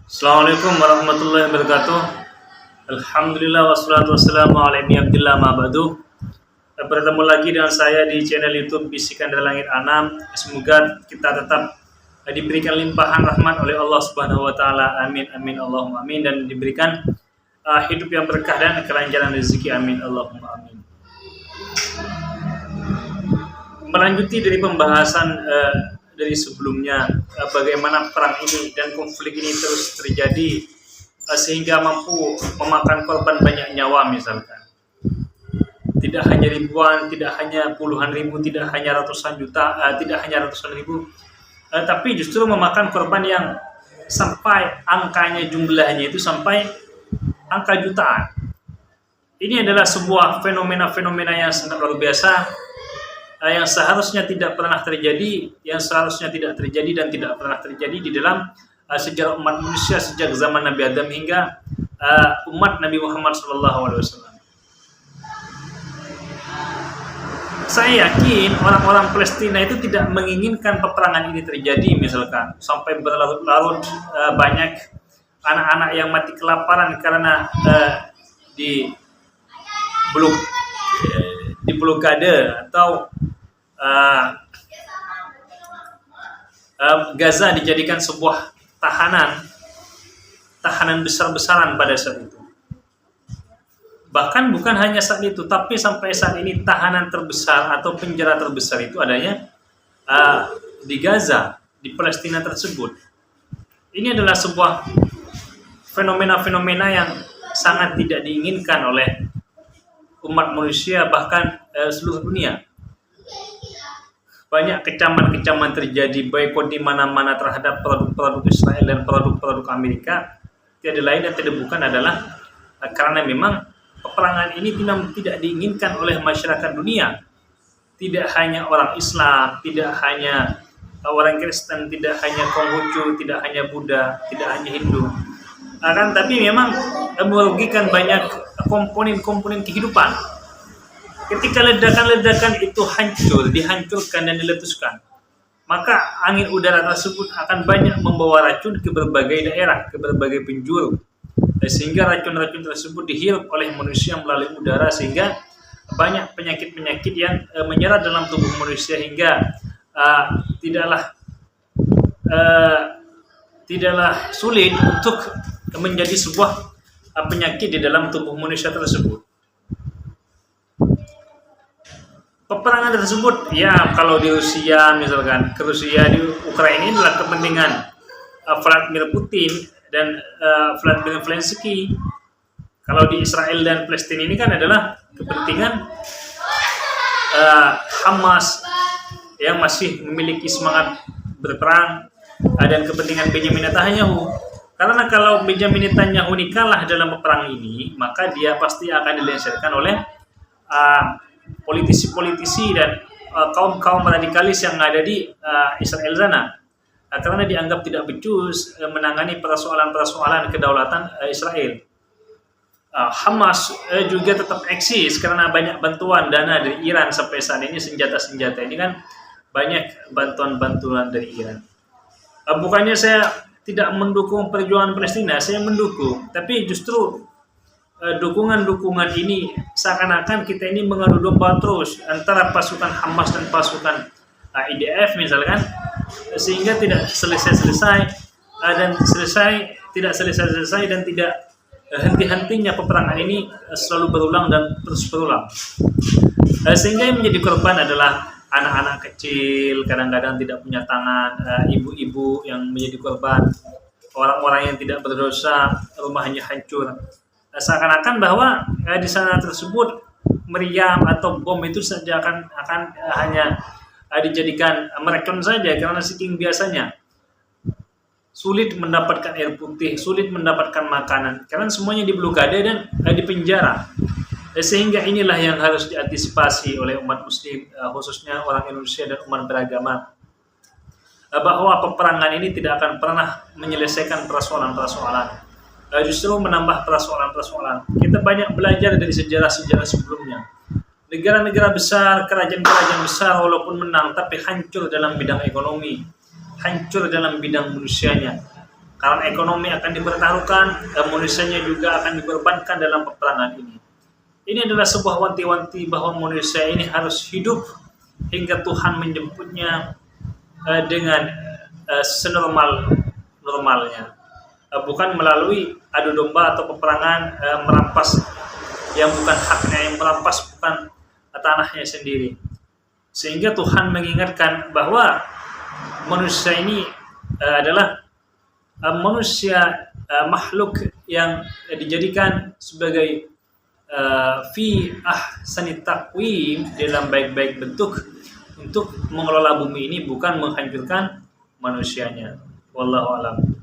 Assalamualaikum warahmatullahi wabarakatuh. Alhamdulillah wassalatu wassalamu ala ibni abdillah ma ba'du. Bertemu lagi dengan saya di channel YouTube Bisikan dari Langit Anam. Semoga kita tetap diberikan limpahan rahmat oleh Allah Subhanahu wa taala. Amin amin Allahumma amin, dan diberikan hidup yang berkah dan kelancaran rezeki. Amin Allahumma amin. Melanjuti dari pembahasan dari sebelumnya, bagaimana perang ini dan konflik ini terus terjadi sehingga mampu memakan korban banyak nyawa. Misalkan tidak hanya ribuan, tidak hanya puluhan ribu, tidak hanya ratusan juta, tidak hanya ratusan ribu, tapi justru memakan korban yang sampai angkanya, jumlahnya itu sampai angka jutaan. Ini adalah sebuah fenomena-fenomena yang sangat luar biasa, yang seharusnya tidak pernah terjadi, yang seharusnya tidak terjadi dan tidak pernah terjadi di dalam sejarah umat manusia sejak zaman Nabi Adam hingga umat Nabi Muhammad SAW. Saya yakin orang-orang Palestina itu tidak menginginkan peperangan ini terjadi, misalkan sampai berlarut-larut, banyak anak-anak yang mati kelaparan karena di blokade atau Gaza dijadikan sebuah tahanan besar-besaran pada saat itu. Bahkan bukan hanya saat itu, tapi sampai saat ini tahanan terbesar atau penjara terbesar itu adanya di Gaza, di Palestina tersebut. Ini adalah sebuah fenomena-fenomena yang sangat tidak diinginkan oleh umat manusia, bahkan seluruh dunia. Banyak kecaman-kecaman terjadi, boikot di mana-mana terhadap produk-produk Israel dan produk-produk Amerika. Tiada lain dan tidak bukan adalah karena memang peperangan ini tidak diinginkan oleh masyarakat dunia. Tidak hanya orang Islam, tidak hanya orang Kristen, tidak hanya Konghucu, tidak hanya Buddha, tidak hanya Hindu. Tapi memang merugikan banyak komponen-komponen kehidupan. Ketika ledakan-ledakan itu dihancurkan dan diletuskan, maka angin udara tersebut akan banyak membawa racun ke berbagai daerah, ke berbagai penjuru, sehingga racun-racun tersebut dihirup oleh manusia melalui udara, sehingga banyak penyakit-penyakit yang menyerap dalam tubuh manusia hingga tidaklah sulit untuk menjadi sebuah penyakit di dalam tubuh manusia tersebut. Peperangan tersebut, ya kalau di Rusia misalkan, ke Rusia di Ukraina ini adalah kepentingan Vladimir Putin dan Vladimir Zelensky. Kalau di Israel dan Palestina ini kan adalah kepentingan Hamas yang masih memiliki semangat berperang, dan kepentingan Benjamin Netanyahu. Karena kalau Benjamin Netanyahu ini kalah dalam peperangan ini, maka dia pasti akan dilengsarkan oleh politisi-politisi dan kaum-kaum radikalis yang ada di Israel sana, karena dianggap tidak becus menangani persoalan-persoalan kedaulatan Israel. Hamas juga tetap eksis karena banyak bantuan dana dari Iran sampai saat ini. Senjata-senjata ini kan banyak bantuan-bantuan dari Iran. Bukannya saya tidak mendukung perjuangan Palestina, saya mendukung, tapi justru dukungan-dukungan ini seakan-akan kita ini mengadu domba terus antara pasukan Hamas dan pasukan IDF misalkan, sehingga tidak selesai-selesai dan tidak henti-hentinya peperangan ini selalu berulang dan terus berulang, sehingga yang menjadi korban adalah anak-anak kecil, kadang-kadang tidak punya tangan, ibu-ibu yang menjadi korban, orang-orang yang tidak berdosa rumahnya hancur. Seakan-akan bahwa di sana tersebut meriam atau bom itu saja akan hanya dijadikan meracun saja, karena saking biasanya sulit mendapatkan air putih, sulit mendapatkan makanan, karena semuanya diblokade dan dipenjara. Sehingga inilah yang harus diantisipasi oleh umat muslim, khususnya orang Indonesia dan umat beragama, bahwa peperangan ini tidak akan pernah menyelesaikan persoalan-persoalan, justru menambah persoalan-persoalan. Kita banyak belajar dari sejarah-sejarah sebelumnya. Negara-negara besar, kerajaan-kerajaan besar walaupun menang, tapi hancur dalam bidang ekonomi, hancur dalam bidang manusianya. karena ekonomi akan dipertaruhkan, manusianya juga akan dikorbankan dalam peperangan ini. Ini adalah sebuah wanti-wanti bahwa manusia ini harus hidup hingga Tuhan menjemputnya dengan senormal-normalnya, bukan melalui adu domba atau peperangan merampas yang bukan haknya, yang merampas bukan tanahnya sendiri. Sehingga Tuhan mengingatkan bahwa manusia ini adalah manusia makhluk yang dijadikan sebagai fi ahsani taqwim, dalam baik-baik bentuk untuk mengelola bumi ini, bukan menghancurkan manusianya. Wallahu a'lam.